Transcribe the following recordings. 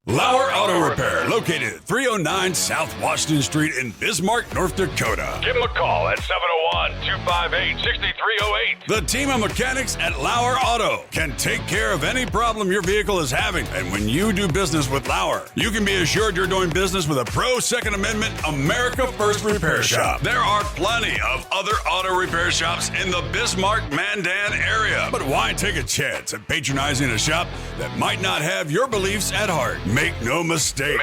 LAUER Auto Repair, located at 309 South Washington Street in Bismarck, North Dakota. Give them a call at 701-258-6308. The team of mechanics at LAUER Auto can take care of any problem your vehicle is having. And when you do business with LAUER, you can be assured you're doing business with a pro Second Amendment America First repair shop. There are plenty of other auto repair shops in the Bismarck-Mandan area. But why take a chance at patronizing a shop that might not have your beliefs at heart? Make no mistake.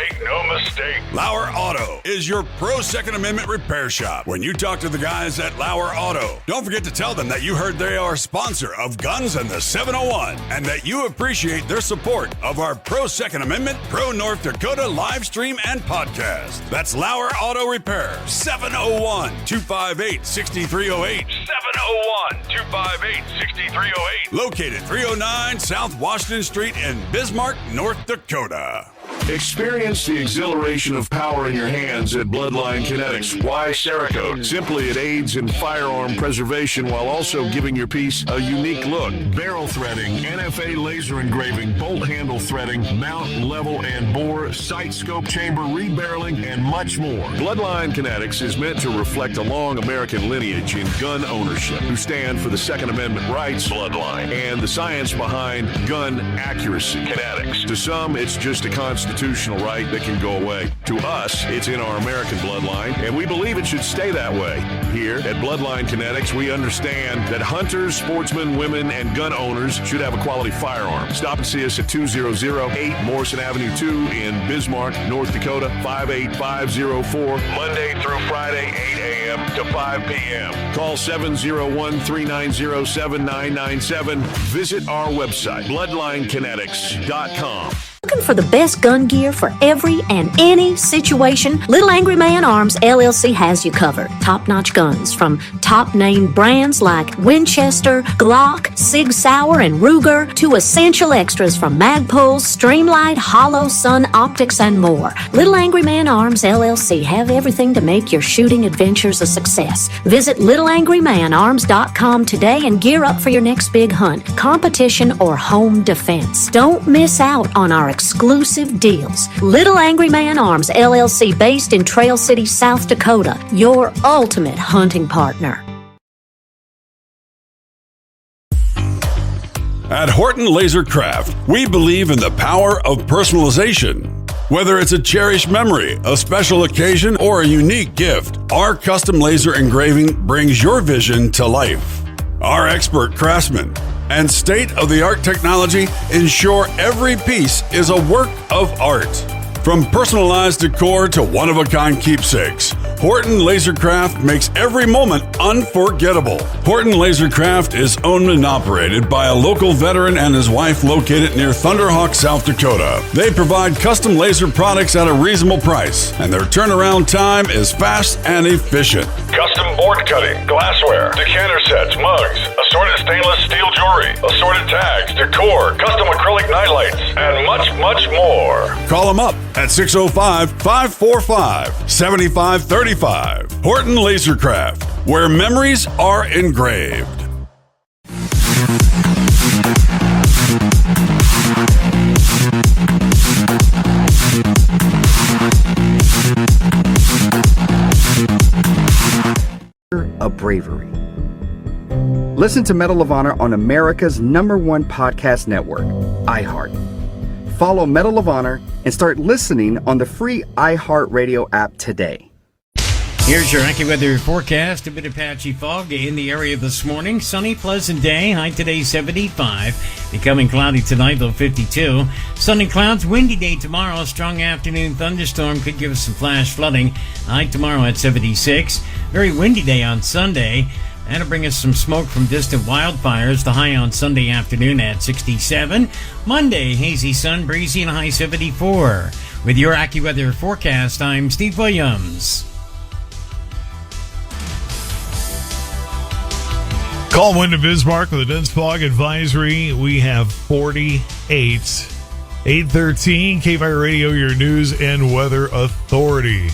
LAUER Auto is your pro Second Amendment repair shop. When you talk to the guys at LAUER Auto, don't forget to tell them that you heard they are a sponsor of Guns and the 701 and that you appreciate their support of our pro Second Amendment, pro North Dakota live stream and podcast. That's LAUER Auto Repair, 701-258-6308. 701-258-6308. Located 309 South Washington Street in Bismarck, North Dakota. Experience the exhilaration of power in your hands at Bloodline Kinetics. Why Cerakote? Simply, it aids in firearm preservation while also giving your piece a unique look. Barrel threading, NFA laser engraving, bolt handle threading, mount, level, and bore, sight scope chamber, rebarreling, and much more. Bloodline Kinetics is meant to reflect a long American lineage in gun ownership, who stand for the Second Amendment rights, Bloodline, and the science behind gun accuracy. Kinetics. To some, it's just a constitutional right that can go away. To us, it's in our American bloodline, and we believe it should stay that way. Here at Bloodline Kinetics, we understand that hunters, sportsmen, women, and gun owners should have a quality firearm. Stop and see us at 2008 Morrison Avenue 2 in Bismarck, North Dakota, 58504, Monday through Friday, 8 a.m. to 5 p.m. Call 701-390-7997. Visit our website, bloodlinekinetics.com. Looking for the best gun gear for every and any situation? Little Angry Man Arms LLC has you covered. Top-notch guns from top-name brands like Winchester, Glock, Sig Sauer, and Ruger to essential extras from Magpul, Streamlight, Hollow, Sun Optics, and more. Little Angry Man Arms LLC have everything to make your shooting adventures a success. Visit littleangrymanarms.com today and gear up for your next big hunt, competition, or home defense. Don't miss out on our exclusive deals. Little Angry Man Arms LLC, based in Trail City, South Dakota, your ultimate hunting partner. At Horton Laser Craft, we believe in the power of personalization. Whether it's a cherished memory, a special occasion, or a unique gift, our custom laser engraving brings your vision to life. Our expert craftsmen and state-of-the-art technology ensure every piece is a work of art. From personalized decor to one-of-a-kind keepsakes, Horton Lasercraft makes every moment unforgettable. Horton Lasercraft is owned and operated by a local veteran and his wife located near Thunderhawk, South Dakota. They provide custom laser products at a reasonable price, and their turnaround time is fast and efficient. Custom board cutting, glassware, decanter sets, mugs, assorted stainless steel jewelry, assorted tags, decor, custom acrylic nightlights, and much, much more. Call them up at 605-545-7535. Horton Lasercraft, where memories are engraved. Of bravery. Listen to Medal of Honor on America's #1 podcast network, iHeart. Follow Medal of Honor and start listening on the free iHeartRadio app today. Here's your AccuWeather forecast. A bit of patchy fog in the area this morning. Sunny, pleasant day. High today 75. Becoming cloudy tonight, low 52. Sunny clouds, windy day tomorrow. Strong afternoon thunderstorm could give us some flash flooding. High tomorrow at 76. Very windy day on Sunday. That'll bring us some smoke from distant wildfires. The high on Sunday afternoon at 67. Monday, hazy sun, breezy, and high 74. With your AccuWeather forecast, I'm Steve Williams. Call wind to Bismarck with a dense fog advisory. We have 48. 813 K-Fire Radio, your news and weather authority.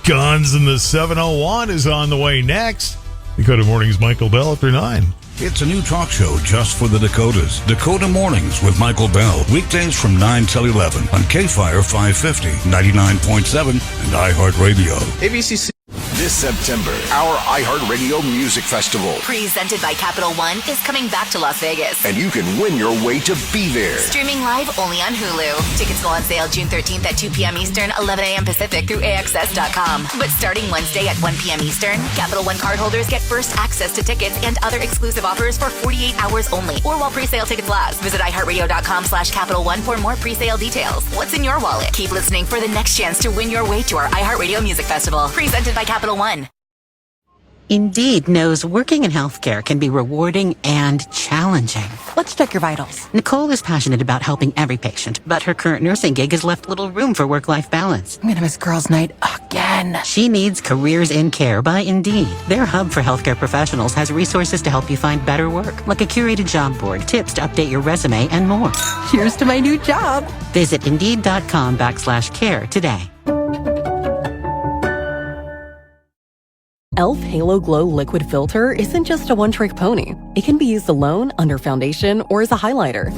Guns in the 701 is on the way next. Dakota Mornings, Michael Bell after 9. It's a new talk show just for the Dakotas. Dakota Mornings with Michael Bell. Weekdays from 9 till 11 on K-Fire 550, 99.7, and iHeartRadio. ABCC. This September, our iHeartRadio Music Festival, presented by Capital One, is coming back to Las Vegas. and you can win your way to be there. Streaming live only on Hulu. Tickets go on sale June 13th at 2 p.m. Eastern, 11 a.m. Pacific through AXS.com. But starting Wednesday at 1 p.m. Eastern, Capital One cardholders get first access to tickets and other exclusive offers for 48 hours only, or while pre-sale tickets last. Visit iHeartRadio.com/Capital One for more pre-sale details. What's in your wallet? Keep listening for the next chance to win your way to our iHeartRadio Music Festival. Presented by Capital One. Indeed knows working in healthcare can be rewarding and challenging. Let's check your vitals. Nicole is passionate about helping every patient, but her current nursing gig has left little room for work-life balance. I'm gonna miss girls' night again. She needs Careers in Care by Indeed. Their hub for healthcare professionals has resources to help you find better work, like a curated job board, tips to update your resume, and more. Cheers to my new job. Visit Indeed.com/care today. e.l.f. Halo Glow Liquid Filter isn't just a one-trick pony. It can be used alone, under foundation, or as a highlighter.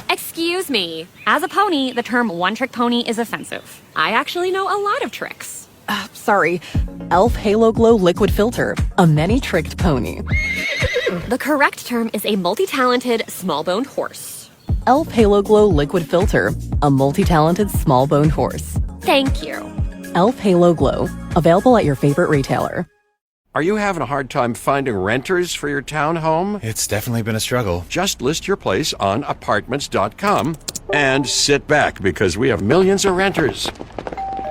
Excuse me. As a pony, the term one-trick pony is offensive. I actually know a lot of tricks. Sorry. e.l.f. Halo Glow Liquid Filter, a many-tricked pony. The correct term is a multi-talented, small-boned horse. e.l.f. Halo Glow Liquid Filter, a multi-talented, small-boned horse. Thank you. e.l.f. Halo Glow, available at your favorite retailer. Are you having a hard time finding renters for your townhome? It's definitely been a struggle. Just list your place on apartments.com and sit back because we have millions of renters.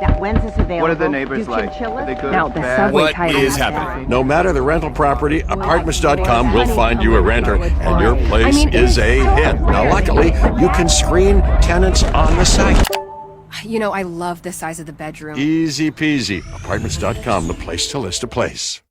Now, when's this available? What are the neighbors like? Are they good? No, the bad? subway What title is is happening? No matter the rental property, apartments.com will find you a renter and your place is a hit. Now, luckily, you can screen tenants on the site. You know, I love the size of the bedroom. Easy peasy. Apartments.com, the place to list a place.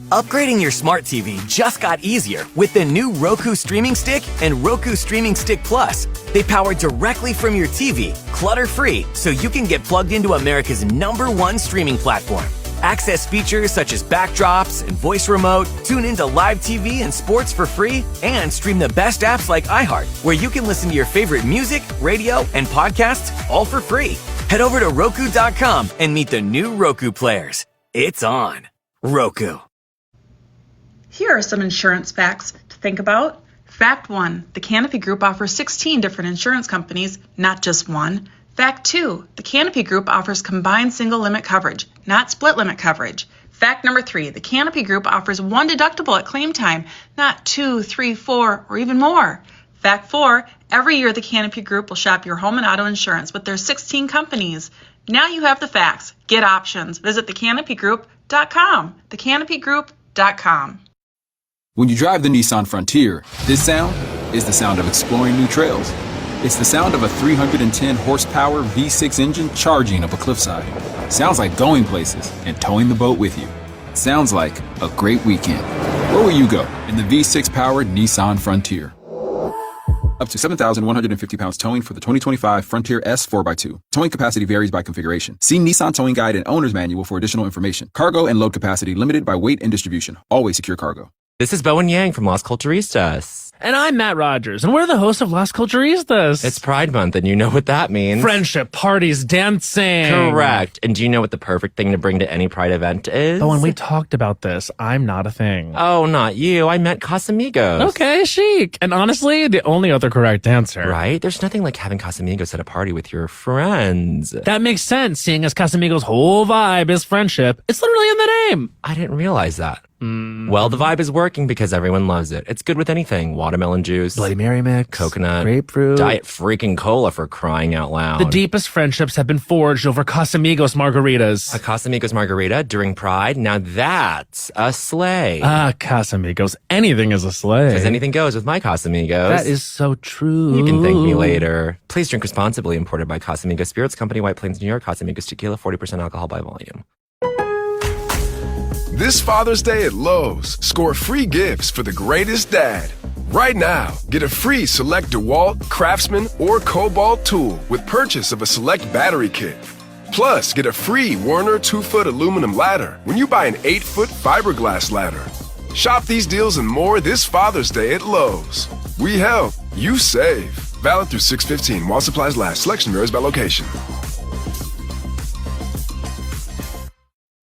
Upgrading your smart TV just got easier with the new Roku Streaming Stick and Roku Streaming Stick Plus. They power directly from your TV, clutter-free, so you can get plugged into America's #1 streaming platform. Access features such as backdrops and voice remote, tune into live TV and sports for free, and stream the best apps like iHeart, where you can listen to your favorite music, radio, and podcasts all for free. Head over to Roku.com and meet the new Roku players. It's on. Roku. Here are some insurance facts to think about. Fact 1, the Canopy Group offers 16 different insurance companies, not just one. Fact 2, the Canopy Group offers combined single limit coverage, not split limit coverage. Fact number 3, the Canopy Group offers one deductible at claim time, not 2, 3, 4, or even more. Fact 4, every year the Canopy Group will shop your home and auto insurance with their 16 companies. Now you have the facts. Get options. Visit thecanopygroup.com. Thecanopygroup.com. When you drive the Nissan Frontier, this sound is the sound of exploring new trails. It's the sound of a 310 horsepower V6 engine charging up a cliffside. Sounds like going places and towing the boat with you. Sounds like a great weekend. Where will you go in the V6 powered Nissan Frontier? Up to 7,150 pounds towing for the 2025 Frontier S 4x2. Towing capacity varies by configuration. See Nissan Towing Guide and Owner's Manual for additional information. Cargo and load capacity limited by weight and distribution. Always secure cargo. This is Bowen Yang from Las Culturistas. And I'm Matt Rogers, and we're the hosts of Las Culturistas. It's Pride Month, and you know what that means. Friendship, parties, dancing. Correct. And do you know what the perfect thing to bring to any Pride event is? Oh, and we talked about this. I'm not a thing. Oh, not you. I meant Casamigos. Okay, chic. And honestly, the only other correct answer. Right? There's nothing like having Casamigos at a party with your friends. That makes sense, seeing as Casamigos' whole vibe is friendship. It's literally in the name. I didn't realize that. Well, the vibe is working because everyone loves it. It's good with anything. Watermelon juice, Bloody Mary mix, coconut, grapefruit, Diet freaking cola for crying out loud. The deepest friendships have been forged over Casamigos margaritas. A Casamigos margarita during Pride? Now that's a sleigh. Ah, Casamigos. Anything is a sleigh. Because anything goes with my Casamigos. That is so true. You can thank me later. Please drink responsibly. Imported by Casamigos Spirits Company, White Plains, New York. Casamigos Tequila, 40% alcohol by volume. This Father's Day at Lowe's, score free gifts for the greatest dad. Right now, get a free select DeWalt, Craftsman, or Cobalt tool with purchase of a select battery kit. Plus, get a free Werner 2-foot aluminum ladder when you buy an 8-foot fiberglass ladder. Shop these deals and more this Father's Day at Lowe's. We help, you save. Valid through 6/15 while supplies last. Selection varies by location.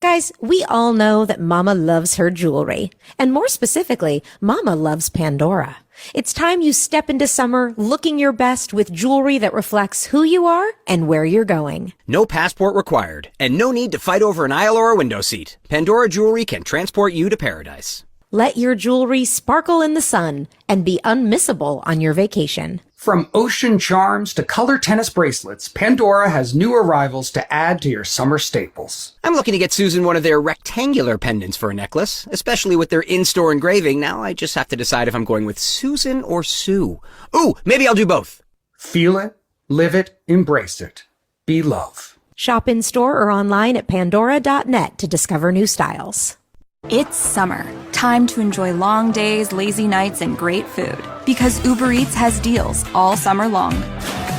Guys, we all know that Mama loves her jewelry. And more specifically, Mama loves Pandora. It's time you step into summer looking your best with jewelry that reflects who you are and where you're going. No passport required, and no need to fight over an aisle or a window seat. Pandora Jewelry can transport you to paradise. Let your jewelry sparkle in the sun and be unmissable on your vacation. From ocean charms to color tennis bracelets, Pandora has new arrivals to add to your summer staples. I'm looking to get Susan one of their rectangular pendants for a necklace, especially with their in-store engraving. Now I just have to decide if I'm going with Susan or Sue. Ooh, maybe I'll do both. Feel it, live it, embrace it. Be love. Shop in store or online at pandora.net to discover new styles. It's summer. Time to enjoy long days, lazy nights, and great food. Because Uber Eats has deals all summer long.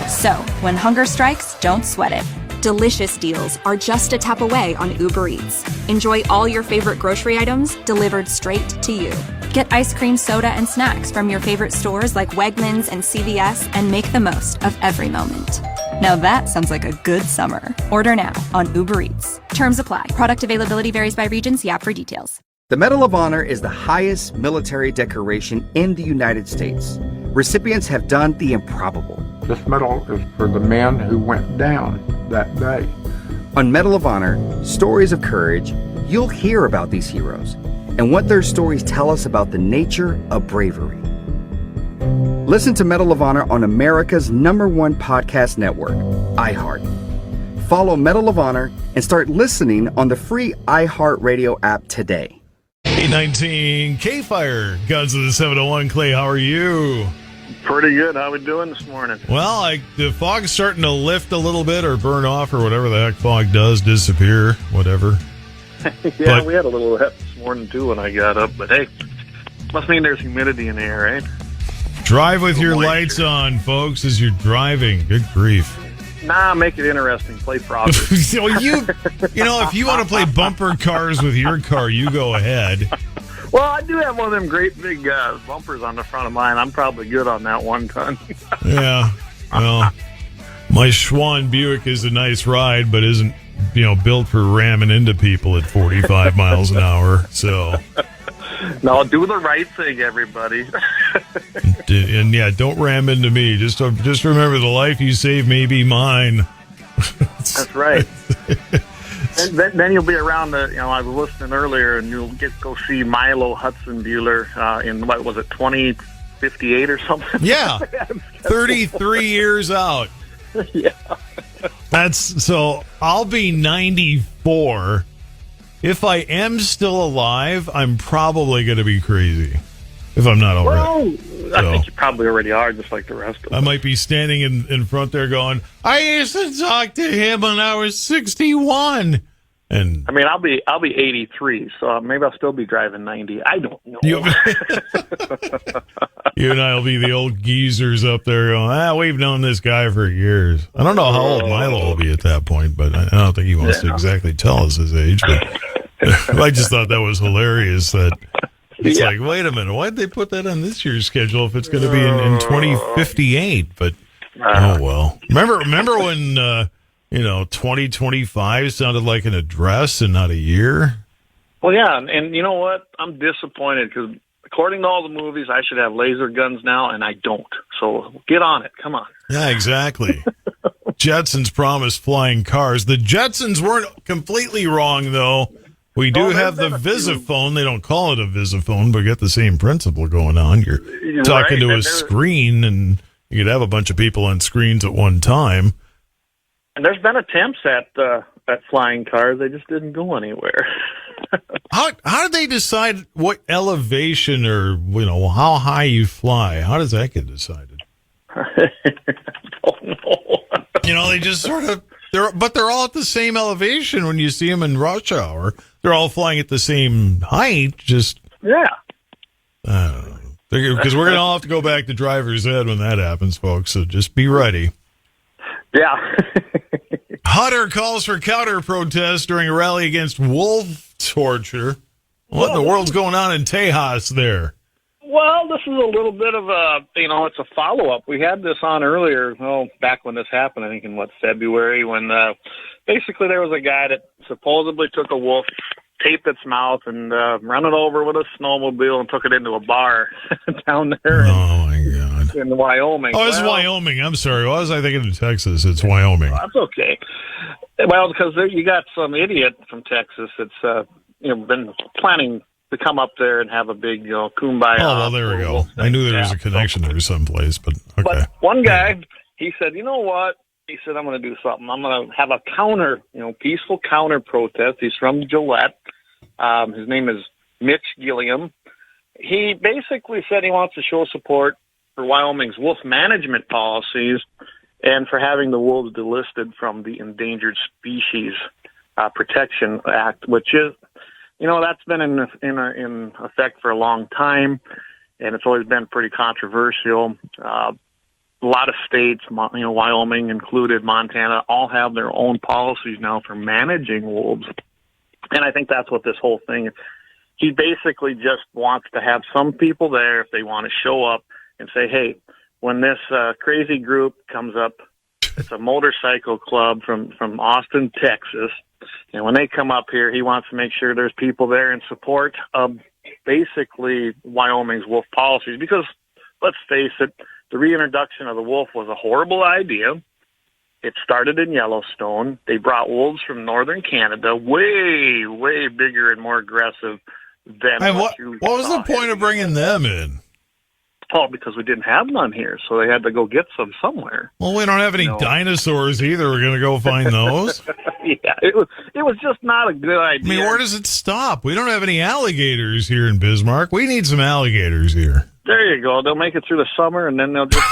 So, when hunger strikes, don't sweat it. Delicious deals are just a tap away on Uber Eats. Enjoy all your favorite grocery items delivered straight to you. Get ice cream, soda, and snacks from your favorite stores like Wegmans and CVS and make the most of every moment. Now that sounds like a good summer. Order now on Uber Eats. Terms apply. Product availability varies by region. See app for details. The Medal of Honor is the highest military decoration in the United States. Recipients have done the improbable. This medal is for the man who went down that day. On Medal of Honor, Stories of Courage, you'll hear about these heroes and what their stories tell us about the nature of bravery. Listen to Medal of Honor on America's #1 podcast network, iHeart. Follow Medal of Honor and start listening on the free iHeartRadio app today. 819 K-Fire, Guns of the 701. Clay, how are you? Pretty good. How we doing this morning? Well, the fog's starting to lift a little bit or burn off or whatever the heck fog does, disappear, whatever. Yeah, we had a little hep this morning too when I got up, but hey, must mean there's humidity in the air, right? Drive with your lights on, folks, as you're driving. Good grief. Nah, make it interesting. Play proper. So if you want to play bumper cars with your car, you go ahead. Well, I do have one of them great big bumpers on the front of mine. I'm probably good on that 1 ton. Yeah. Well, my Schwann Buick is a nice ride, but isn't, built for ramming into people at 45 miles an hour. So. No, do the right thing, everybody. And yeah, don't ram into me. Just remember, the life you save may be mine. That's right. then you'll be around I was listening earlier, and you'll go see Milo Hudson Bueller in, what was it, 2058 or something? Yeah, 33 years out. Yeah. So I'll be 94. If I am still alive, I'm probably going to be crazy. If I'm not already. Well, I think you probably already are, just like the rest of us. I might be standing in front there going, I used to talk to him when I was 61. And I mean, I'll be 83, so maybe I'll still be driving 90. I don't know. You and I will be the old geezers up there going, we've known this guy for years. I don't know how old Milo will be at that point, but I don't think he wants to exactly tell us his age. But I just thought that was hilarious that it's like, wait a minute, why'd they put that on this year's schedule if it's going to be in 2058? But, oh, well. Remember when, 2025 sounded like an address and not a year? Well, yeah, and you know what? I'm disappointed because according to all the movies, I should have laser guns now, and I don't. So get on it. Come on. Yeah, exactly. Jetsons promised flying cars. The Jetsons weren't completely wrong, though. We do have the Visiphone. They don't call it a Visiphone, but get the same principle going on. You're talking to a screen, and you could have a bunch of people on screens at one time. And there's been attempts at flying cars. They just didn't go anywhere. How do they decide what elevation or how high you fly? How does that get decided? I don't know. They just sort of they're all at the same elevation when you see them in rush hour. they're all flying at the same height. Just Yeah. Because we're going to all have to go back to driver's ed when that happens, folks. So just be ready. Yeah. Hutter calls for counter protest during a rally against wolf torture. What in the world's going on in Tejas there? Well, this is a little bit of a, it's a follow-up. We had this on earlier, back when this happened, I think in, February, when basically there was a guy that supposedly took a wolf, taped its mouth, and run it over with a snowmobile and took it into a bar down there in Wyoming. Oh, it's Wyoming. I'm sorry. Why was I thinking of Texas? It's Wyoming. That's okay. Well, because you got some idiot from Texas that's been planning to come up there and have a big kumbaya. Oh, well, there we go. I knew there was a connection there someplace, but okay. But one guy, he said, you know what? He said, I'm going to do something. I'm going to have a counter, peaceful counter protest. He's from Gillette. His name is Mitch Gilliam. He basically said he wants to show support for Wyoming's wolf management policies and for having the wolves delisted from the Endangered Species Protection Act, which is, that's been in effect for a long time, and it's always been pretty controversial. A lot of states, Wyoming included, Montana, all have their own policies now for managing wolves. And I think that's what this whole thing is. He basically just wants to have some people there, if they want to show up and say, hey, when this crazy group comes up, it's a motorcycle club from Austin, Texas, and when they come up here, he wants to make sure there's people there in support of basically Wyoming's wolf policies. Because, let's face it, the reintroduction of the wolf was a horrible idea. It started in Yellowstone. They brought wolves from northern Canada, way, way bigger and more aggressive than what was the point of bringing them in? Oh, because we didn't have none here, so they had to go get some somewhere. Well, we don't have any dinosaurs either. We're going to go find those. Yeah, it was just not a good idea. I mean, where does it stop? We don't have any alligators here in Bismarck. We need some alligators here. There you go. They'll make it through the summer, and then they'll just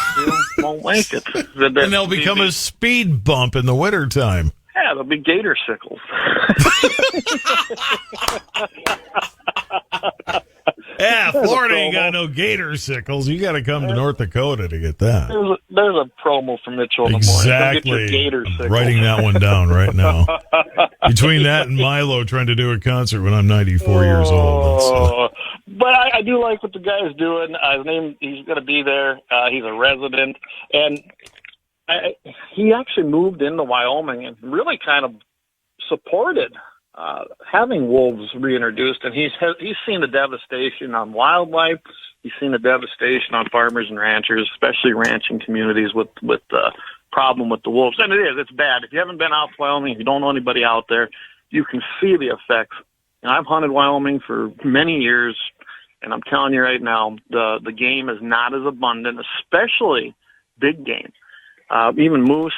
won't make it. And they'll become a speed bump in the wintertime. Yeah, they'll be gator sickles. Yeah, Florida ain't got no gator sickles. You got to come to North Dakota to get that. There's a promo from Mitchell in the morning. Exactly. Come get your gator sickles. Writing that one down right now. Between that and Milo trying to do a concert when I'm 94 years old. But I do like what the guy's doing. His name, he's going to be there. He's a resident. And he actually moved into Wyoming and really kind of supported having wolves reintroduced. And he's seen the devastation on wildlife. He's seen the devastation on farmers and ranchers, especially ranching communities with the problem with the wolves. And it's bad. If you haven't been out to Wyoming, if you don't know anybody out there, you can see the effects. And I've hunted Wyoming for many years, and I'm telling you right now, the game is not as abundant, especially big game. Even moose,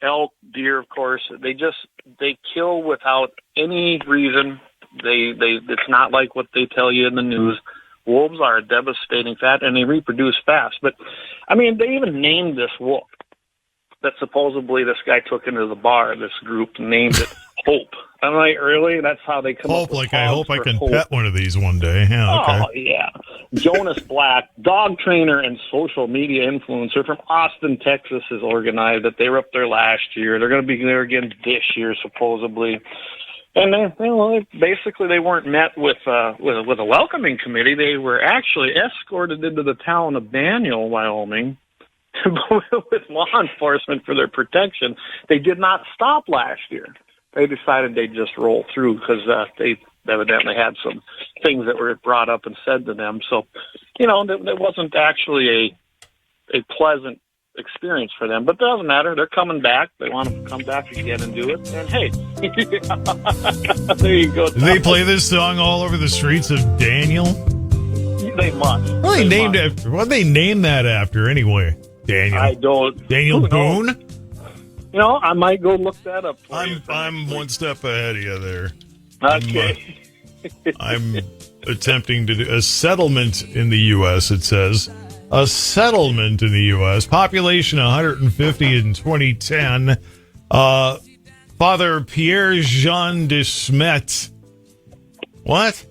elk, deer, of course, they kill without any reason. It's not like what they tell you in the news. Wolves are a devastating fact, and they reproduce fast. But, I mean, they even named this wolf that supposedly this guy took into the bar, this group, named it Hope. I'm like, really? That's how they come up with Hope, like I hope I can Hope. pet one of these one day. Yeah, okay. Oh, yeah. Jonas Black, dog trainer and social media influencer from Austin, Texas, has organized it. They were up there last year. They're going to be there again this year, supposedly. And they weren't met with a welcoming committee. They were actually escorted into the town of Daniel, Wyoming, with law enforcement for their protection. They did not stop last year. They decided they'd just roll through because they evidently had some things that were brought up and said to them. So, that wasn't actually a pleasant experience for them. But it doesn't matter. They're coming back. They want to come back again and do it. And, hey, there you go. Do they play this song all over the streets of Daniel? They must. What they named that after anyway? Daniel. I don't. Daniel Boone? I might go look that up. I'm one step ahead of you there. Okay. I'm attempting to do a settlement in the U.S., it says. A settlement in the U.S. Population 150 in 2010. Father Pierre-Jean de Smet What?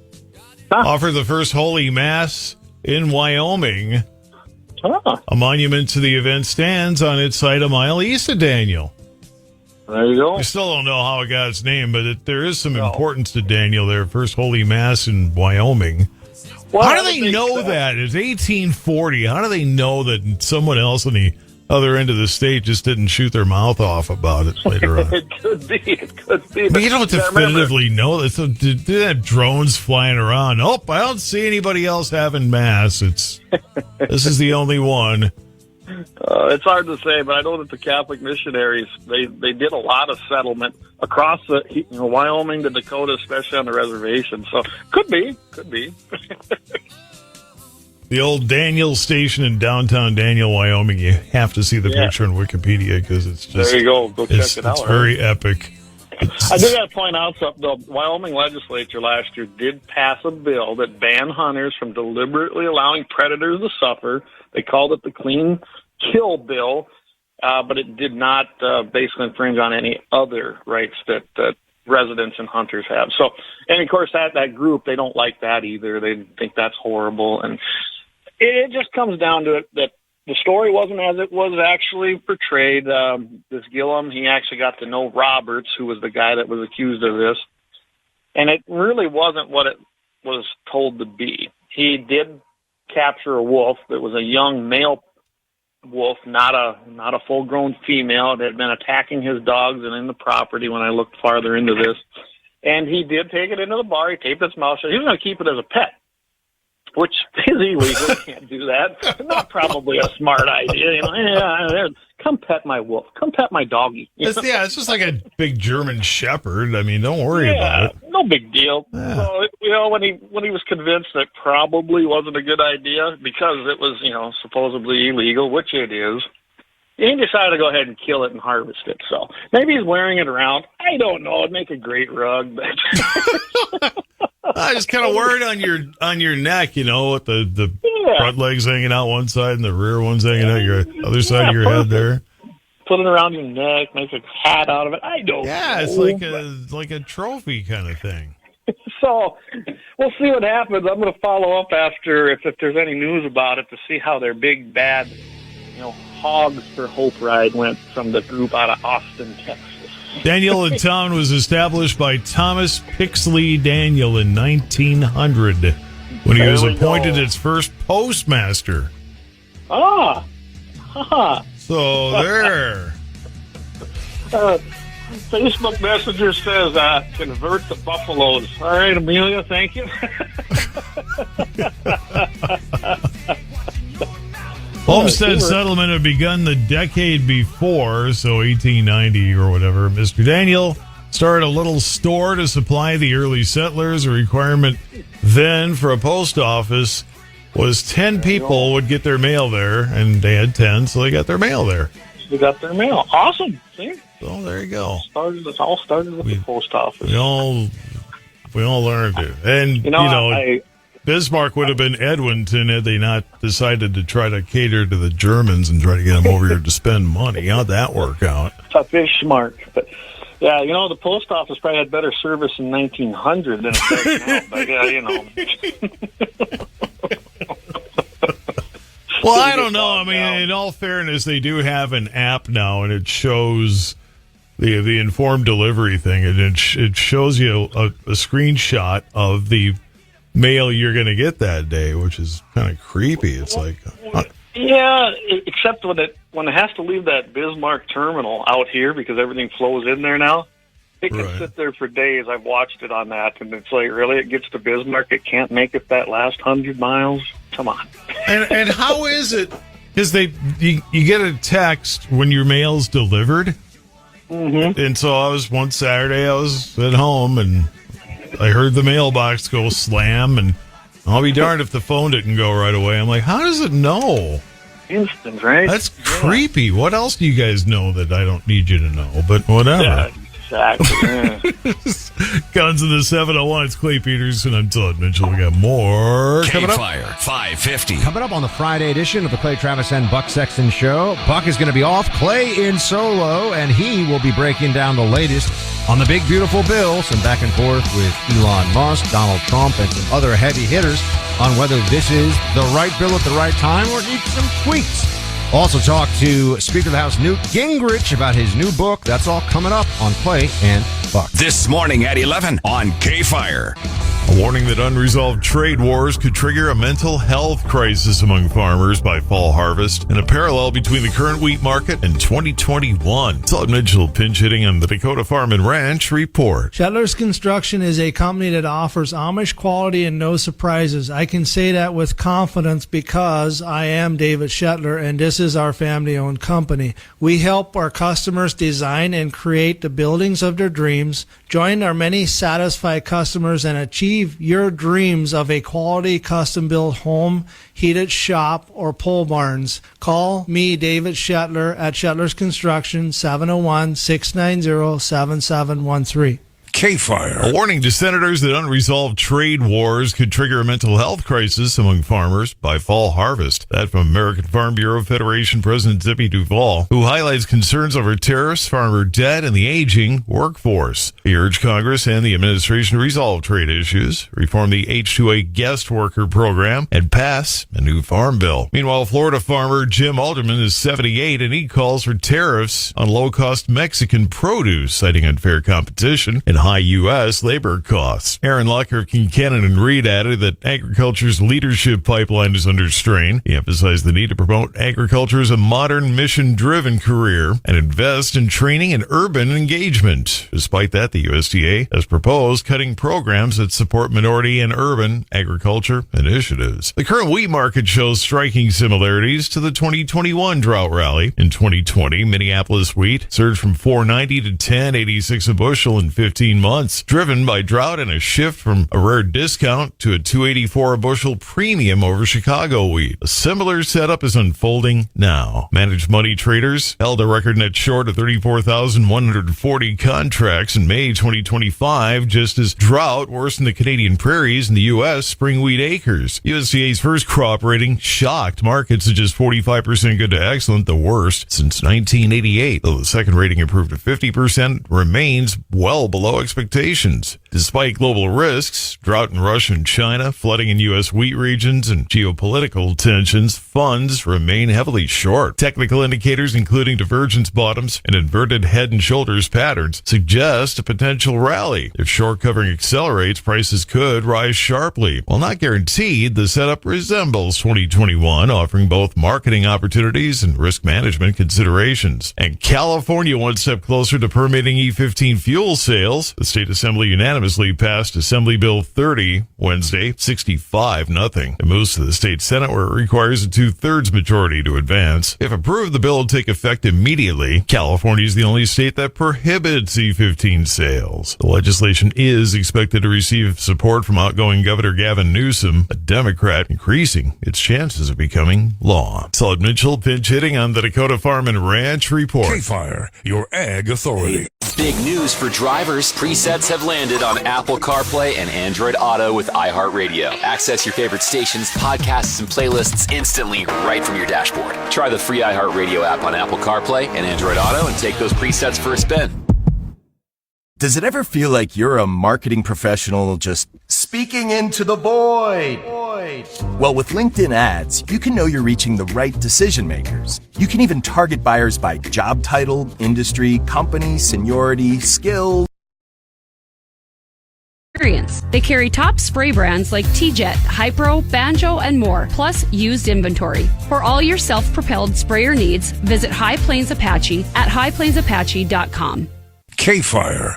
Offer the first Holy Mass in Wyoming. A monument to the event stands on its site a mile east of Daniel. There you go. We still don't know how it got its name, but there is some importance to Daniel there. First Holy Mass in Wyoming. Well, how do they know that? It's 1840. How do they know that someone else on the other end of the state just didn't shoot their mouth off about it later on? It could be. But you don't definitively know that. So they have drones flying around. Oh, I don't see anybody else having mass. This is the only one. It's hard to say, but I know that the Catholic missionaries, they did a lot of settlement across the Wyoming, the Dakota, especially on the reservation. So could be. The old Daniel Station in downtown Daniel, Wyoming. You have to see the picture on Wikipedia because it's just. There you go. Go check it out. It's very epic. I do got to point out something. The Wyoming legislature last year did pass a bill that banned hunters from deliberately allowing predators to suffer. They called it the Clean Kill Bill, but it did not basically infringe on any other rights that residents and hunters have. So, and of course, that group, they don't like that either. They think that's horrible. And it just comes down to it that the story wasn't as it was actually portrayed. This Gillum, he actually got to know Roberts, who was the guy that was accused of this. And it really wasn't what it was told to be. He did capture a wolf that was a young male wolf, not a full-grown female that had been attacking his dogs and in the property when I looked farther into this. And he did take it into the bar. He taped its mouth shut. He was going to keep it as a pet, which is illegal. You can't do that. Not probably a smart idea. Come pet my wolf. Come pet my doggy. It's just like a big German shepherd. I mean, don't worry about it. No big deal. Yeah. So, when he was convinced that probably wasn't a good idea because it was, supposedly illegal, which it is, he decided to go ahead and kill it and harvest it. So maybe he's wearing it around. I don't know. It'd make a great rug. But I just kind of worried on your neck, with the front legs hanging out one side and the rear one's hanging out your other side of your head there. Put it around your neck, make a hat out of it. I don't know. Yeah, it's like a trophy kind of thing. So we'll see what happens. I'm going to follow up after if there's any news about it to see how their big bad, Hogs for Hope ride went from the group out of Austin, Texas. Daniel in Town was established by Thomas Pixley Daniel in 1900 when he was appointed its first postmaster. So there. Facebook Messenger says, convert the buffaloes. All right, Amelia, thank you. Homestead settlement had begun the decade before, so 1890 or whatever. Mr. Daniel started a little store to supply the early settlers. A requirement then for a post office was 10 people would get their mail there, and they had 10, so they got their mail there. They got their mail. Awesome. See? So there you go. It all started with the post office. We all learned it. And, Bismarck would have been Edwinton had they not decided to try to cater to the Germans and try to get them over here to spend money. How'd that work out? Tough fish, smart. But, yeah, the post office probably had better service in 1900 than it does now. But, Well, I don't know. I mean, in all fairness, they do have an app now, and it shows the informed delivery thing, and it shows you a screenshot of the mail you're going to get that day, which is kind of creepy. It's like, except when it has to leave that Bismarck terminal out here because everything flows in there now. It can sit there for days. I've watched it on that, and it's like, really, it gets to Bismarck, it can't make it that last 100 miles. Come on. And how is it? Because you get a text when your mail's delivered, and so one Saturday I was at home and I heard the mailbox go slam, and I'll be darned if the phone didn't go right away. I'm like, how does it know? Instant, right? That's creepy. What else do you guys know that I don't need you to know? But whatever. Exactly. Yeah. Guns in the 701. It's Clay Peters, and I'm Todd Mitchell. We got more coming up. K-Fire 550. Coming up on the Friday edition of the Clay Travis and Buck Sexton Show. Buck is going to be off, Clay in solo, and he will be breaking down the latest on the big, beautiful bill. Some back and forth with Elon Musk, Donald Trump, and some other heavy hitters on whether this is the right bill at the right time or needs some tweaks. Also talk to Speaker of the House Newt Gingrich about his new book. That's all coming up on Clay and Buck. This morning at 11 on K-Fire. A warning that unresolved trade wars could trigger a mental health crisis among farmers by fall harvest, and a parallel between the current wheat market and 2021. Todd Mitchell pinch hitting on the Dakota Farm and Ranch Report. Shetler's Construction is a company that offers Amish quality and no surprises. I can say that with confidence because I am David Shetler, and this is our family-owned company. We help our customers design and create the buildings of their dreams. Join our many satisfied customers and achieve your dreams of a quality custom-built home, heated shop, or pole barns. Call me, David Shetler, at Shetler's Construction, 701-690-7713. K-Fire. A warning to senators that unresolved trade wars could trigger a mental health crisis among farmers by fall harvest. That from American Farm Bureau Federation President Zippy Duvall, who highlights concerns over tariffs, farmer debt, and the aging workforce. He urged Congress and the administration to resolve trade issues, reform the H-2A guest worker program, and pass a new farm bill. Meanwhile, Florida farmer Jim Alderman is 78, and he calls for tariffs on low-cost Mexican produce, citing unfair competition and high U.S. labor costs. Aaron Lucker of Kincannon and Reed added that agriculture's leadership pipeline is under strain. He emphasized the need to promote agriculture as a modern, mission-driven career and invest in training and urban engagement. Despite that, the USDA has proposed cutting programs that support minority and urban agriculture initiatives. The current wheat market shows striking similarities to the 2021 drought rally. In 2020, Minneapolis wheat surged from $4.90 to $10.86 a bushel in 15 months, driven by drought and a shift from a rare discount to a $2.84 a bushel premium over Chicago wheat. A similar setup is unfolding now. Managed money traders held a record net short of 34,140 contracts in May 2025, just as drought worsened the Canadian prairies and the U.S. spring wheat acres. USDA's first crop rating shocked markets to just 45% good to excellent, the worst since 1988. Though the second rating improved to 50%, remains well below expectations. Despite global risks, drought in Russia and China, flooding in U.S. wheat regions, and geopolitical tensions, funds remain heavily short. Technical indicators, including divergence bottoms and inverted head and shoulders patterns, suggest a potential rally. If short covering accelerates, prices could rise sharply. While not guaranteed, the setup resembles 2021, offering both marketing opportunities and risk management considerations. And California one step closer to permitting E15 fuel sales. The state assembly unanimously passed Assembly Bill 30 Wednesday, 65-0. It moves to the state Senate, where it requires a 2/3 majority to advance. If approved, the bill will take effect immediately. California is the only state that prohibits E15 sales. The legislation is expected to receive support from outgoing Governor Gavin Newsom, a Democrat, increasing its chances of becoming law. Todd Mitchell pinch hitting on the Dakota Farm and Ranch Report. K-Fire, your ag authority. Big news for drivers. Presets have landed on Apple CarPlay and Android Auto with iHeartRadio. Access your favorite stations, podcasts, and playlists instantly right from your dashboard. Try the free iHeartRadio app on Apple CarPlay and Android Auto and take those presets for a spin. Does it ever feel like you're a marketing professional just speaking into the void? Well, with LinkedIn ads, you can know you're reaching the right decision makers. You can even target buyers by job title, industry, company, seniority, skill. They carry top spray brands like T-Jet, Hypro, Banjo, and more, plus used inventory. For all your self-propelled sprayer needs, visit High Plains Apache at highplainsapache.com. K-Fire.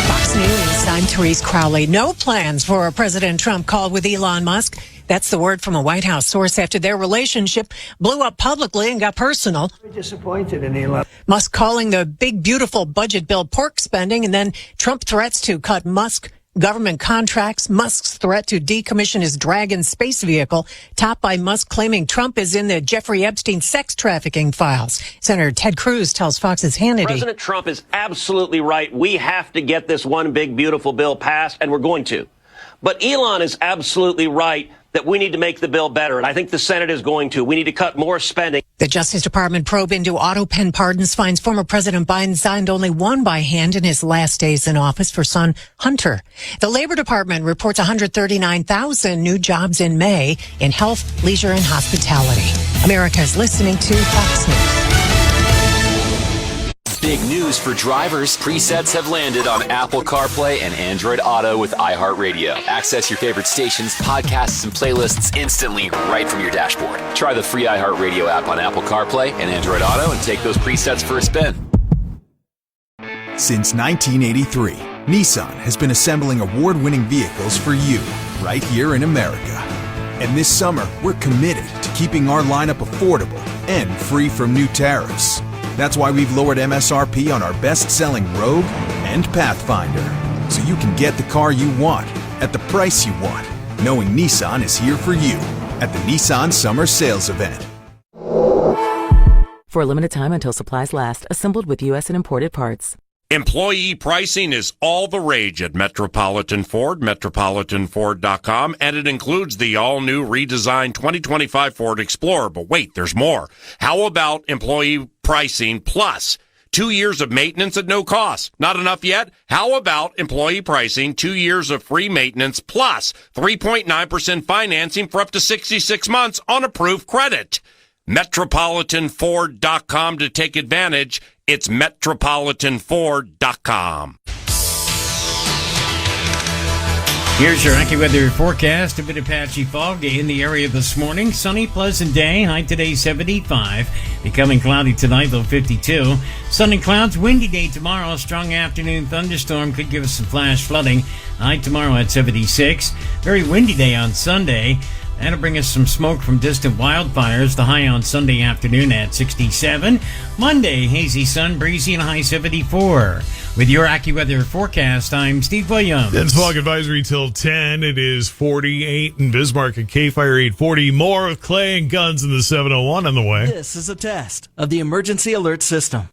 Fox News, I'm Therese Crowley. No plans for a President Trump call with Elon Musk. That's the word from a White House source after their relationship blew up publicly and got personal. Disappointed in Elon. Musk calling the big, beautiful budget bill pork spending, and then Trump threats to cut Musk Government contracts, Musk's threat to decommission his Dragon space vehicle, topped by Musk claiming Trump is in the Jeffrey Epstein sex trafficking files. Senator Ted Cruz tells Fox's Hannity. President Trump is absolutely right. We have to get this one big, beautiful bill passed, and we're going to. But Elon is absolutely right that we need to make the bill better, and I think the Senate is going to. We need to cut more spending. The Justice Department probe into auto pen pardons finds former President Biden signed only one by hand in his last days in office for son Hunter. The Labor Department reports 139,000 new jobs in May in health, leisure, and hospitality. America is listening to Fox News. Big news for drivers. Presets have landed on Apple CarPlay and Android Auto with iHeartRadio. Access your favorite stations, podcasts, and playlists instantly right from your dashboard. Try the free iHeartRadio app on Apple CarPlay and Android Auto and take those presets for a spin. Since 1983, Nissan has been assembling award-winning vehicles for you right here in America. And this summer, we're committed to keeping our lineup affordable and free from new tariffs. That's why we've lowered MSRP on our best-selling Rogue and Pathfinder, so you can get the car you want at the price you want, knowing Nissan is here for you at the Nissan Summer Sales Event. For a limited time until supplies last, assembled with U.S. and imported parts. Employee pricing is all the rage at Metropolitan Ford, metropolitanford.com, and it includes the all-new redesigned 2025 Ford Explorer. But wait, there's more. How about employee pricing plus 2 years of maintenance at no cost? Not enough yet? How about employee pricing, 2 years of free maintenance plus 3.9% financing for up to 66 months on approved credit? Metropolitanford.com to take advantage. It's metropolitanford.com. Here's your AccuWeather forecast. A bit of patchy fog in the area this morning. Sunny, pleasant day. High today 75. Becoming cloudy tonight, low 52. Sun and clouds. Windy day tomorrow. Strong afternoon thunderstorm could give us some flash flooding. High tomorrow at 76. Very windy day on Sunday. That'll bring us some smoke from distant wildfires. The high on Sunday afternoon at 67. Monday, hazy sun, breezy, and high 74. With your AccuWeather forecast, I'm Steve Williams. It's fog advisory till 10. It is 48 in Bismarck at K-Fire 840. More with Clay and Guns in the 701 on the way. This is a test of the emergency alert system.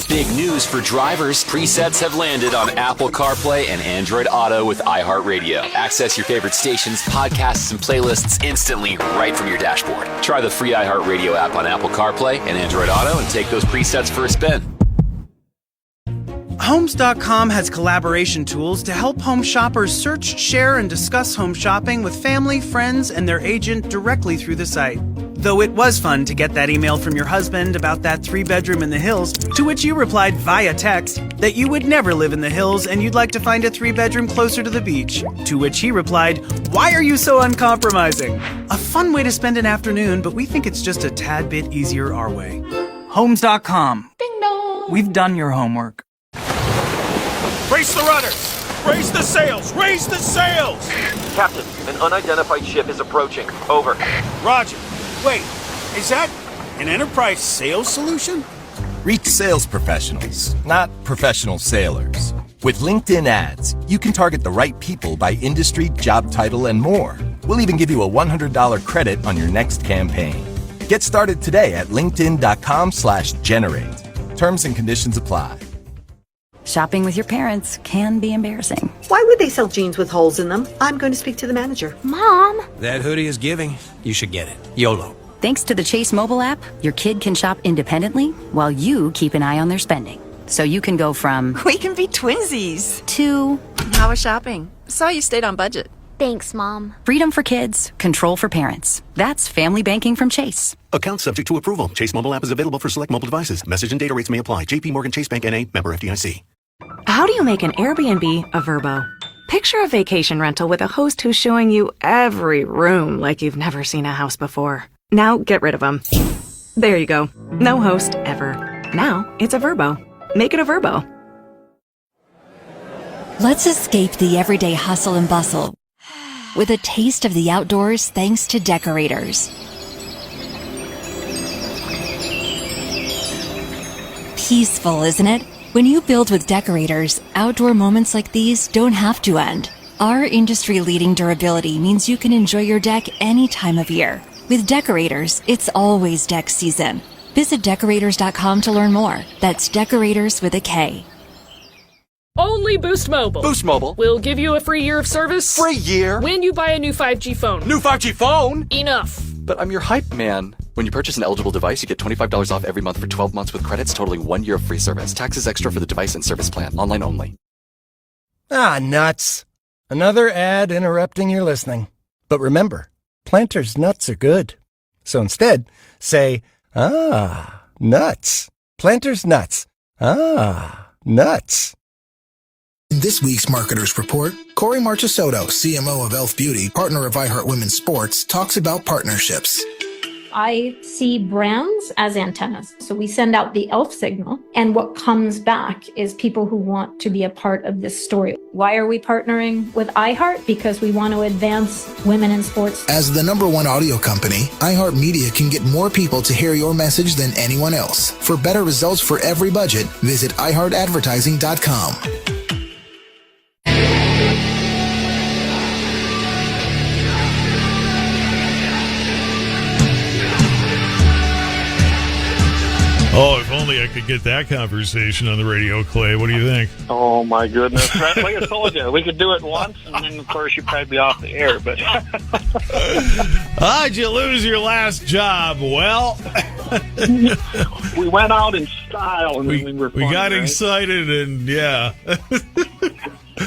Big news for drivers. Presets have landed on Apple CarPlay and Android Auto with iHeartRadio. Access your favorite stations, podcasts, and playlists instantly right from your dashboard. Try the free iHeartRadio app on Apple CarPlay and Android Auto and take those presets for a spin. Homes.com has collaboration tools to help home shoppers search, share, and discuss home shopping with family, friends, and their agent directly through the site. Though it was fun to get that email from your husband about that 3-bedroom in the hills, to which you replied via text that you would never live in the hills and you'd like to find a 3-bedroom closer to the beach. To which he replied, "Why are you so uncompromising?" A fun way to spend an afternoon, but we think it's just a tad bit easier our way. Homes.com. Ding dong. We've done your homework. Brace the rudders! Raise the sails! Raise the sails! Captain, an unidentified ship is approaching. Over. Roger. Wait, is that an enterprise sales solution? Reach sales professionals, not professional sailors. With LinkedIn ads, you can target the right people by industry, job title, and more. We'll even give you a $100 credit on your next campaign. Get started today at linkedin.com/generate. Terms and conditions apply. Shopping with your parents can be embarrassing. Why would they sell jeans with holes in them? I'm going to speak to the manager. Mom! That hoodie is giving. You should get it. YOLO. Thanks to the Chase mobile app, your kid can shop independently while you keep an eye on their spending. So you can go from... We can be twinsies. ...to... How was shopping? Saw you stayed on budget. Thanks, Mom. Freedom for kids, control for parents. That's family banking from Chase. Account subject to approval. Chase mobile app is available for select mobile devices. Message and data rates may apply. JP Morgan Chase Bank N.A. member FDIC. How do you make an Airbnb a Vrbo? Picture a vacation rental with a host who's showing you every room like you've never seen a house before. Now get rid of them. There you go. No host ever. Now it's a Vrbo. Make it a Vrbo. Let's escape the everyday hustle and bustle with a taste of the outdoors thanks to Decorators. Peaceful, isn't it? When you build with Decorators, outdoor moments like these don't have to end. Our industry-leading durability means you can enjoy your deck any time of year. With Decorators, it's always deck season. Visit Decorators.com to learn more. That's Decorators with a K. Only Boost Mobile. Boost Mobile will give you a free year of service. Free year? When you buy a new 5G phone. New 5G phone? Enough. But I'm your hype man. When you purchase an eligible device, you get $25 off every month for 12 months with credits totaling 1 year of free service. Taxes extra for the device and service plan. Online only. Ah, nuts. Another ad interrupting your listening. But remember, Planters nuts are good. So instead, say, ah, nuts. Planters nuts. Ah, nuts. In this week's Marketers Report, Corey Marchesotto, CMO of Elf Beauty, partner of iHeart Women's Sports, talks about partnerships. I see brands as antennas. So we send out the ELF signal, and what comes back is people who want to be a part of this story. Why are we partnering with iHeart? Because we want to advance women in sports. As the #1 audio company, iHeartMedia can get more people to hear your message than anyone else. For better results for every budget, visit iHeartAdvertising.com. Oh, if only I could get that conversation on the radio, Clay. What do you think? Oh, my goodness. Like I told you, we could do it once, and then, of course, you'd probably be off the air. But How'd you lose your last job? Well, we went out in style, and we were fun, we got right? excited, and yeah.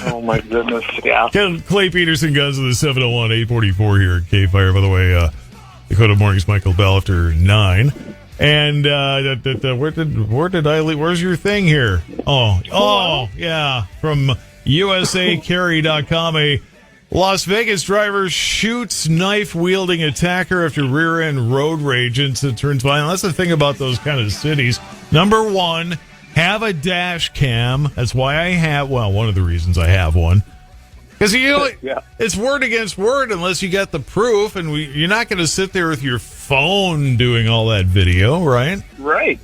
Oh, my goodness, yeah. Clay Peterson, Guns of the 701, 844 here at K-Fire. By the way, Dakota Morning's Michael Bell after 9. And where did I leave? Where's your thing here? Oh, yeah. From USACarry.com, a Las Vegas driver shoots knife-wielding attacker after rear-end road rage incident turns violent. That's the thing about those kind of cities. Number one, have a dash cam. That's why I have, one of the reasons I have one. Because, it's word against word unless you got the proof, and you're not going to sit there with your phone doing all that video, right? Right,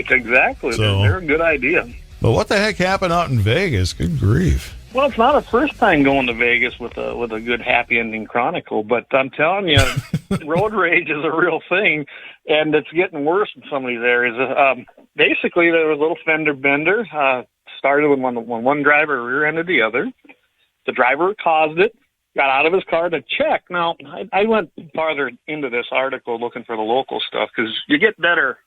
exactly. So, they're a good idea. But what the heck happened out in Vegas? Good grief. Well, it's not a first time going to Vegas with a good happy ending chronicle, but I'm telling you, road rage is a real thing, and it's getting worse in some of these areas. Basically, there was a little fender bender. Started when one driver rear-ended the other. The driver caused it, got out of his car to check. Now, I went farther into this article looking for the local stuff because you get better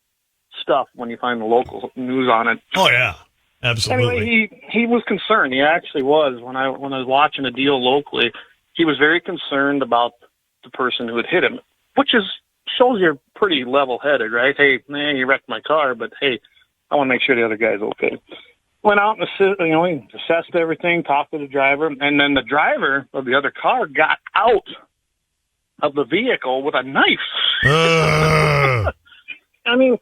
stuff when you find the local news on it. Oh, yeah. Absolutely. Anyway, he was concerned. He actually was. When I was watching a deal locally, he was very concerned about the person who had hit him, which shows you're pretty level-headed, right? Hey, man, you wrecked my car, but hey, I want to make sure the other guy's okay. Went out and he assessed everything, talked to the driver, and then the driver of the other car got out of the vehicle with a knife. I mean,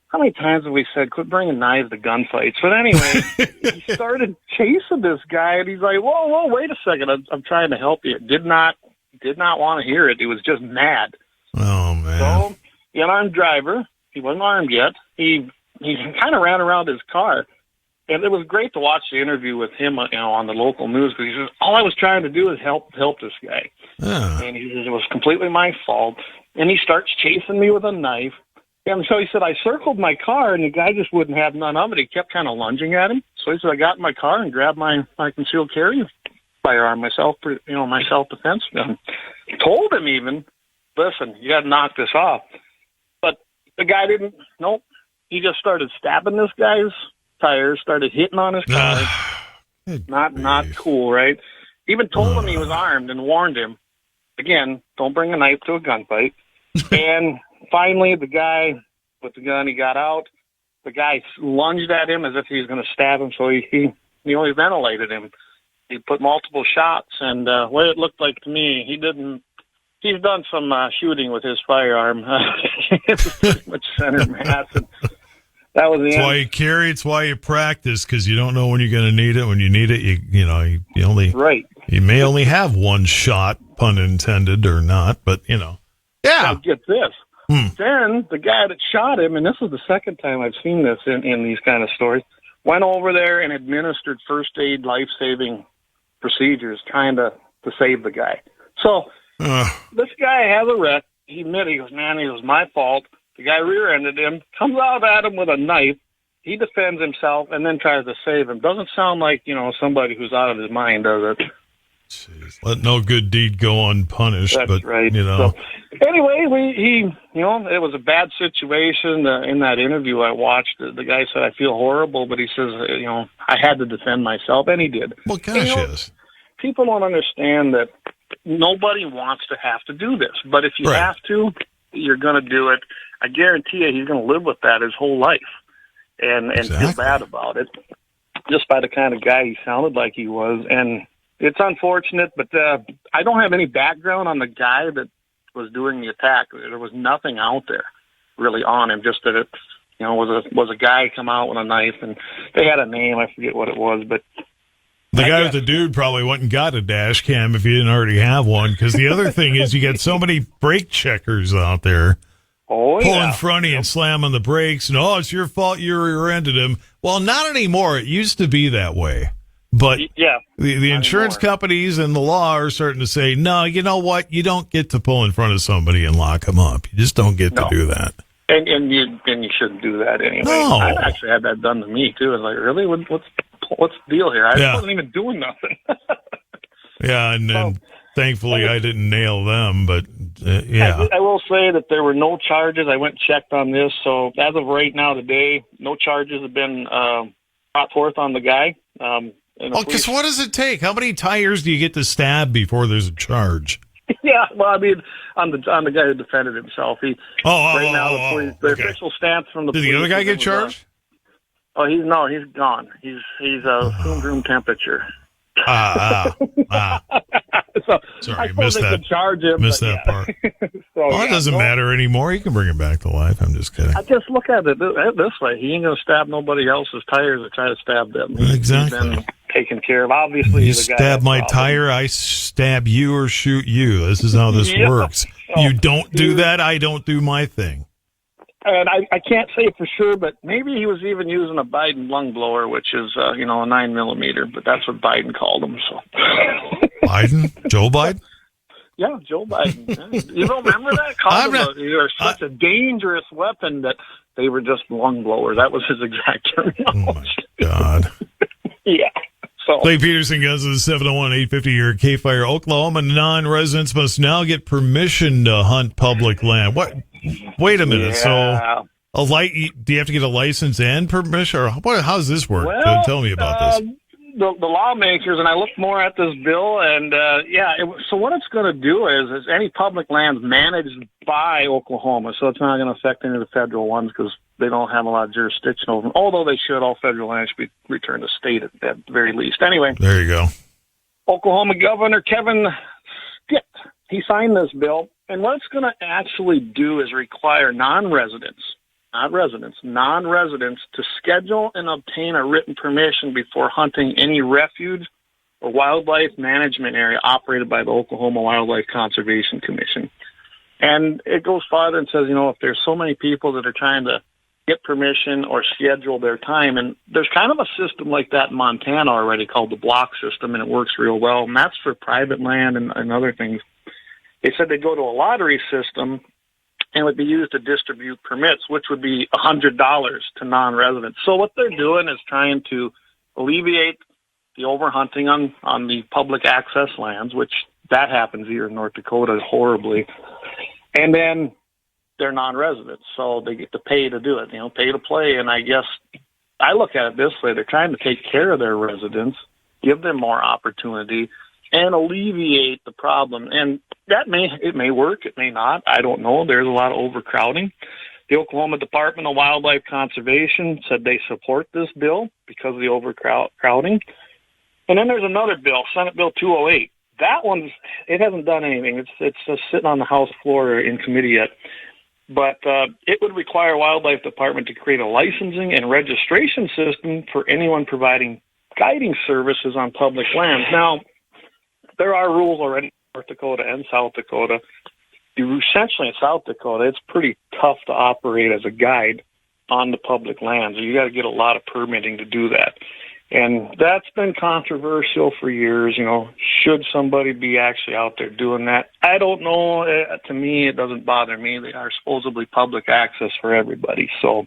how many times have we said, quit bringing knives to gunfights? But anyway, he started chasing this guy, and he's like, whoa, wait a second. I'm trying to help you. Did not want to hear it. He was just mad. Oh, man. So, the unarmed driver, he wasn't armed yet. He kind of ran around his car. And it was great to watch the interview with him, on the local news, because he says, all I was trying to do is help this guy. And he says, it was completely my fault. And he starts chasing me with a knife. And so he said, I circled my car, and the guy just wouldn't have none of it. He kept kind of lunging at him. So he said, I got in my car and grabbed my concealed carry firearm, my self-defense gun. Told him even, listen, you got to knock this off. But the guy didn't. Nope. He just started stabbing this guy's tires, started hitting on his car. Not cool, right? Even told him he was armed and warned him, again, don't bring a knife to a gunfight. And finally, the guy with the gun, he got out. The guy lunged at him as if he was going to stab him, so he only ventilated him. He put multiple shots, and what it looked like to me, he's done some shooting with his firearm. It was pretty much center mass, and that was the end. It's why you carry. It's why you practice, because you don't know when you're going to need it. When you need it, you may only have one shot pun intended or not, but, you know. Yeah. Now, get this. Then the guy that shot him, and this is the second time I've seen this in these kind of stories, went over there and administered first aid, life-saving procedures trying to save the guy. So this guy has a wreck. He admitted, he goes, man, it was my fault. The guy rear-ended him, comes out at him with a knife. He defends himself and then tries to save him. Doesn't sound like, somebody who's out of his mind, does it? Jeez. Let no good deed go unpunished. That's but, right. So, anyway, it was a bad situation. In that interview I watched, the guy said, I feel horrible, but he says, I had to defend myself, and he did. Well, gosh, yes. People don't understand that nobody wants to have to do this, but if you have to, you're going to do it. I guarantee you he's going to live with that his whole life and feel bad about it, just by the kind of guy he sounded like he was. And it's unfortunate, but I don't have any background on the guy that was doing the attack. There was nothing out there really on him, just that it was a guy come out with a knife, and they had a name. I forget what it was, but the guy with the dude probably went and got a dash cam if you didn't already have one, because the other thing is you get so many brake checkers out there pulling fronty and slamming the brakes, and, it's your fault you rear-ended him. Well, not anymore. It used to be that way. But the insurance companies and the law are starting to say, no, you know what? You don't get to pull in front of somebody and lock them up. You just don't get to do that. And you shouldn't do that anyway. No. I actually had that done to me, too. I was like, really? What's the deal here? I wasn't even doing nothing. And thankfully I didn't nail them, but I will say that there were no charges. I went and checked on this. So as of right now today, no charges have been brought forth on the guy. Because what does it take? How many tires do you get to stab before there's a charge? Yeah, well, I mean, on the guy who defended himself, the official stance from the police. Did the other guy get charged? He's gone. He's assumed room temperature. So sorry, missed that. Charge him, missed that part. It doesn't matter anymore. You can bring him back to life. I'm just kidding. I just look at it this way. He ain't going to stab nobody else's tires or try to stab them. Exactly. He's been taken care of. Obviously, you stab my tire, I stab you or shoot you. This is how this works. You don't do that, I don't do my thing. And I can't say for sure, but maybe he was even using a Biden lung blower, which is, a 9mm, but that's what Biden called him. So. Biden? Joe Biden? Yeah, Joe Biden. You don't remember that? You're such a dangerous weapon that they were just lung blowers. That was his exact terminology. Oh, my God. Yeah. So. Clay Peterson goes to the 701-850 here at K-Fire, Oklahoma. Non-residents must now get permission to hunt public land. What? Wait a minute. Yeah. So, do you have to get a license and permission, or how does this work? Well, tell me about this. The lawmakers, and I looked more at this bill, and so what it's going to do is any public lands managed by Oklahoma, so it's not going to affect any of the federal ones because they don't have a lot of jurisdiction over them, although they should. All federal lands should be returned to state at the very least. Anyway. There you go. Oklahoma Governor Kevin Stitt, he signed this bill, and what it's going to actually do is require non-residents to schedule and obtain a written permission before hunting any refuge or wildlife management area operated by the Oklahoma Wildlife Conservation Commission. And it goes farther and says, if there's so many people that are trying to get permission or schedule their time, and there's kind of a system like that in Montana already called the block system, and it works real well, and that's for private land and other things. They said they'd go to a lottery system and would be used to distribute permits, which would be $100 to non-residents. So what they're doing is trying to alleviate the overhunting on the public access lands, which that happens here in North Dakota horribly. And then they're non-residents, so they get to pay to do it, pay to play. And I guess I look at it this way. They're trying to take care of their residents, give them more opportunity, and alleviate the problem. And it may work, it may not. I don't know. There's a lot of overcrowding. The Oklahoma Department of Wildlife Conservation said they support this bill because of the overcrowding. And then there's another bill, Senate Bill 208. That it hasn't done anything. It's just sitting on the House floor in committee yet. But it would require Wildlife Department to create a licensing and registration system for anyone providing guiding services on public lands. Now, there are rules already North Dakota and South Dakota. Essentially in South Dakota, it's pretty tough to operate as a guide on the public lands. You got to get a lot of permitting to do that. And that's been controversial for years. Should somebody be actually out there doing that? I don't know. To me, it doesn't bother me. They are supposedly public access for everybody. So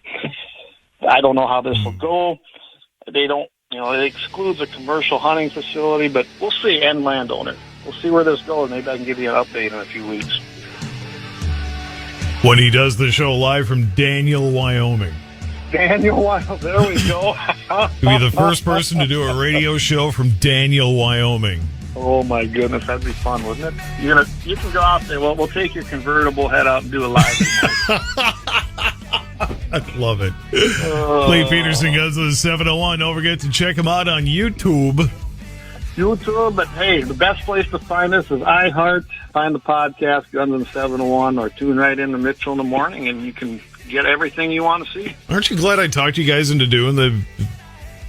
I don't know how this will go. They don't, it excludes a commercial hunting facility, but we'll see, and landowner. We'll see where this goes. Maybe I can give you an update in a few weeks. When he does the show live from Daniel, Wyoming. Daniel, Wyoming. There we go. To be the first person to do a radio show from Daniel, Wyoming. Oh my goodness, that'd be fun, wouldn't it? You can go out there. Well, we'll take your convertible, head out, and do a live. I love it. Clay Peterson goes to the 701. Don't forget to check him out on YouTube. But hey, the best place to find us is iHeart. Find the podcast, Guns in the 701, or tune right into Mitchell in the Morning, and you can get everything you want to see. Aren't you glad I talked you guys into doing the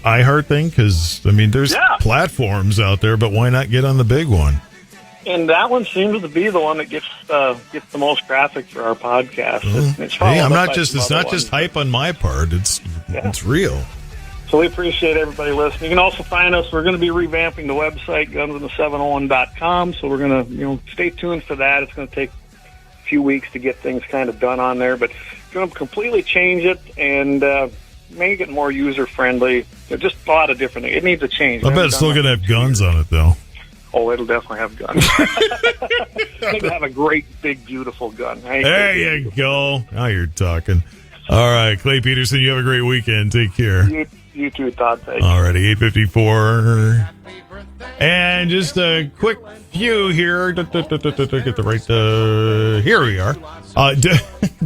iHeart thing? Because, there's platforms out there, but why not get on the big one? And that one seems to be the one that gets the most traffic for our podcast. It's not just hype on my part. It's real. So we appreciate everybody listening. You can also find us. We're going to be revamping the website, gunsin701.com. So we're going to, stay tuned for that. It's going to take a few weeks to get things kind of done on there, but we're going to completely change it and make it more user-friendly. Just a lot of different things. It needs a change. I bet it's still going to have guns on it, though. Oh, it'll definitely have guns. It'll have a great, big, beautiful gun. There you go. Now you're talking. All right, Clay Peterson, you have a great weekend. Take care. You too, Todd. Thanks. All righty, 8:54. And just a quick few here. Get the right. Here we are.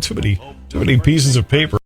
Too many pieces of paper.